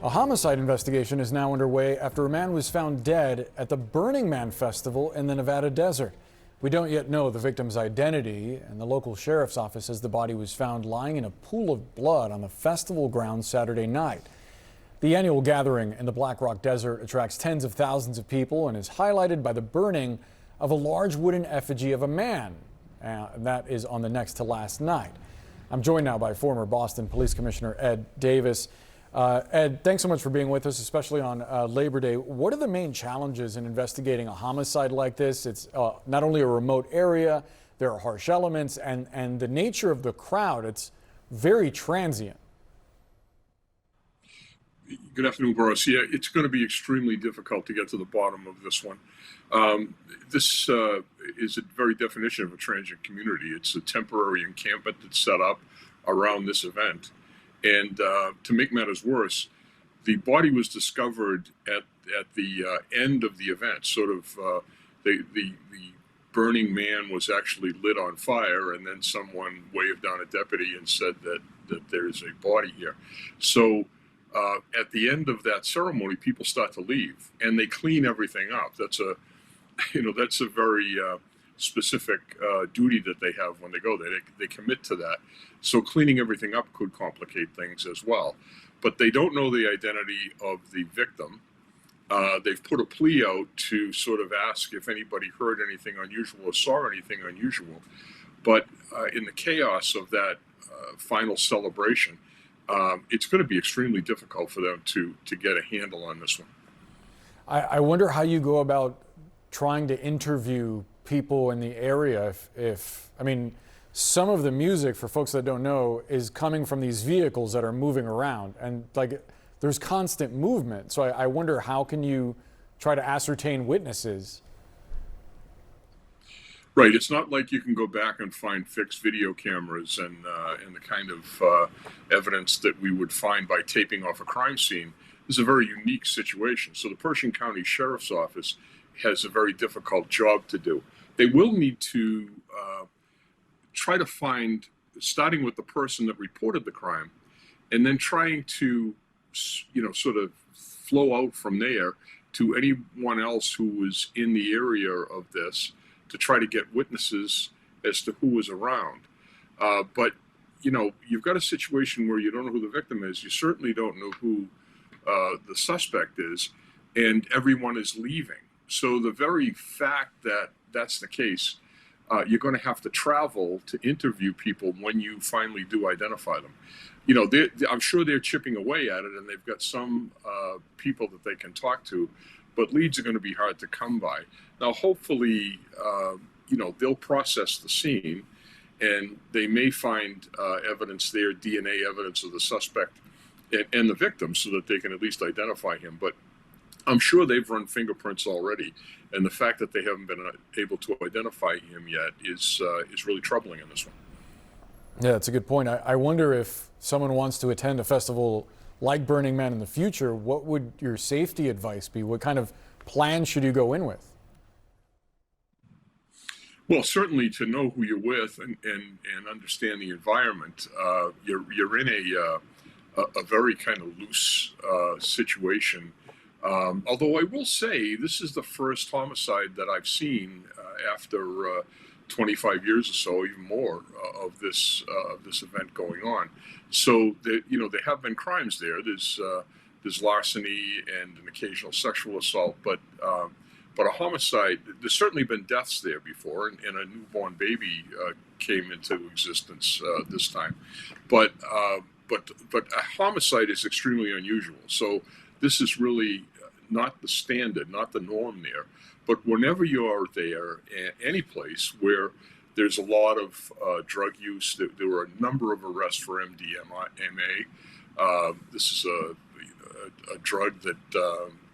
A homicide investigation is now underway after a man was found dead at the Burning Man festival in the Nevada desert. We don't yet know the victim's identity, and the local sheriff's office says the body was found lying in a pool of blood on the festival grounds Saturday night. The annual gathering in the Black Rock Desert attracts tens of thousands of people and is highlighted by the burning of a large wooden effigy of a man. That is on the next to last night. I'm joined now by former Boston Police Commissioner Ed Davis. Ed, thanks so much for being with us, especially on Labor Day. What are the main challenges in investigating a homicide like this? It's not only a remote area, there are harsh elements, and the nature of the crowd, it's very transient. Good afternoon, Boris. Yeah, it's going to be extremely difficult to get to the bottom of this one. This is a very definition of a transient community. It's a temporary encampment that's set up around this event. And to make matters worse, the body was discovered at the end of the event. Sort of the Burning Man was actually lit on fire, and then someone waved down a deputy and said that there's a body here. So at the end of that ceremony, people start to leave, and they clean everything up. That's a very specific duty that they have when they go there. They commit to that. So cleaning everything up could complicate things as well. But they don't know the identity of the victim. They've put a plea out to sort of ask if anybody heard anything unusual or saw anything unusual. But in the chaos of that final celebration, it's going to be extremely difficult for them to get a handle on this one. I wonder how you go about trying to interview people in the area if I mean, some of the music, for folks that don't know, is coming from these vehicles that are moving around, and like there's constant movement. So I wonder, how can you try to ascertain witnesses? Right. It's not like you can go back and find fixed video cameras and the kind of evidence that we would find by taping off a crime scene. This is a very unique situation. So the Pershing County Sheriff's Office has a very difficult job to do. They will need to try to find, starting with the person that reported the crime, and then trying to, sort of flow out from there to anyone else who was in the area of this, to try to get witnesses as to who was around. But you've got a situation where you don't know who the victim is. You certainly don't know who the suspect is, and everyone is leaving. So the very fact that that's the case, you're going to have to travel to interview people when you finally do identify them. I'm sure they're chipping away at it, and they've got some people that they can talk to, but leads are going to be hard to come by. Now, hopefully, they'll process the scene, and they may find evidence there, DNA evidence of the suspect and the victim, so that they can at least identify him. But I'm sure they've run fingerprints already, and the fact that they haven't been able to identify him yet is really troubling in this one. Yeah, that's a good point. I wonder if someone wants to attend a festival like Burning Man in the future, what would your safety advice be? What kind of plan should you go in with? Well, certainly to know who you're with and understand the environment. You're in a very kind of loose situation. Although I will say this is the first homicide that I've seen after 25 years or so, even more, of this event going on. So there have been crimes there. There's larceny and an occasional sexual assault, but a homicide. There's certainly been deaths there before, and a newborn baby came into existence this time. But a homicide is extremely unusual. So this is really not the standard, not the norm there. But whenever you are there, any place where there's a lot of drug use, there were a number of arrests for MDMA. This is a drug that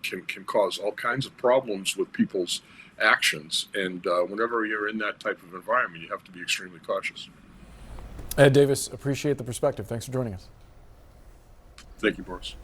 can cause all kinds of problems with people's actions. And whenever you're in that type of environment, you have to be extremely cautious. Ed Davis, appreciate the perspective. Thanks for joining us. Thank you, Boris.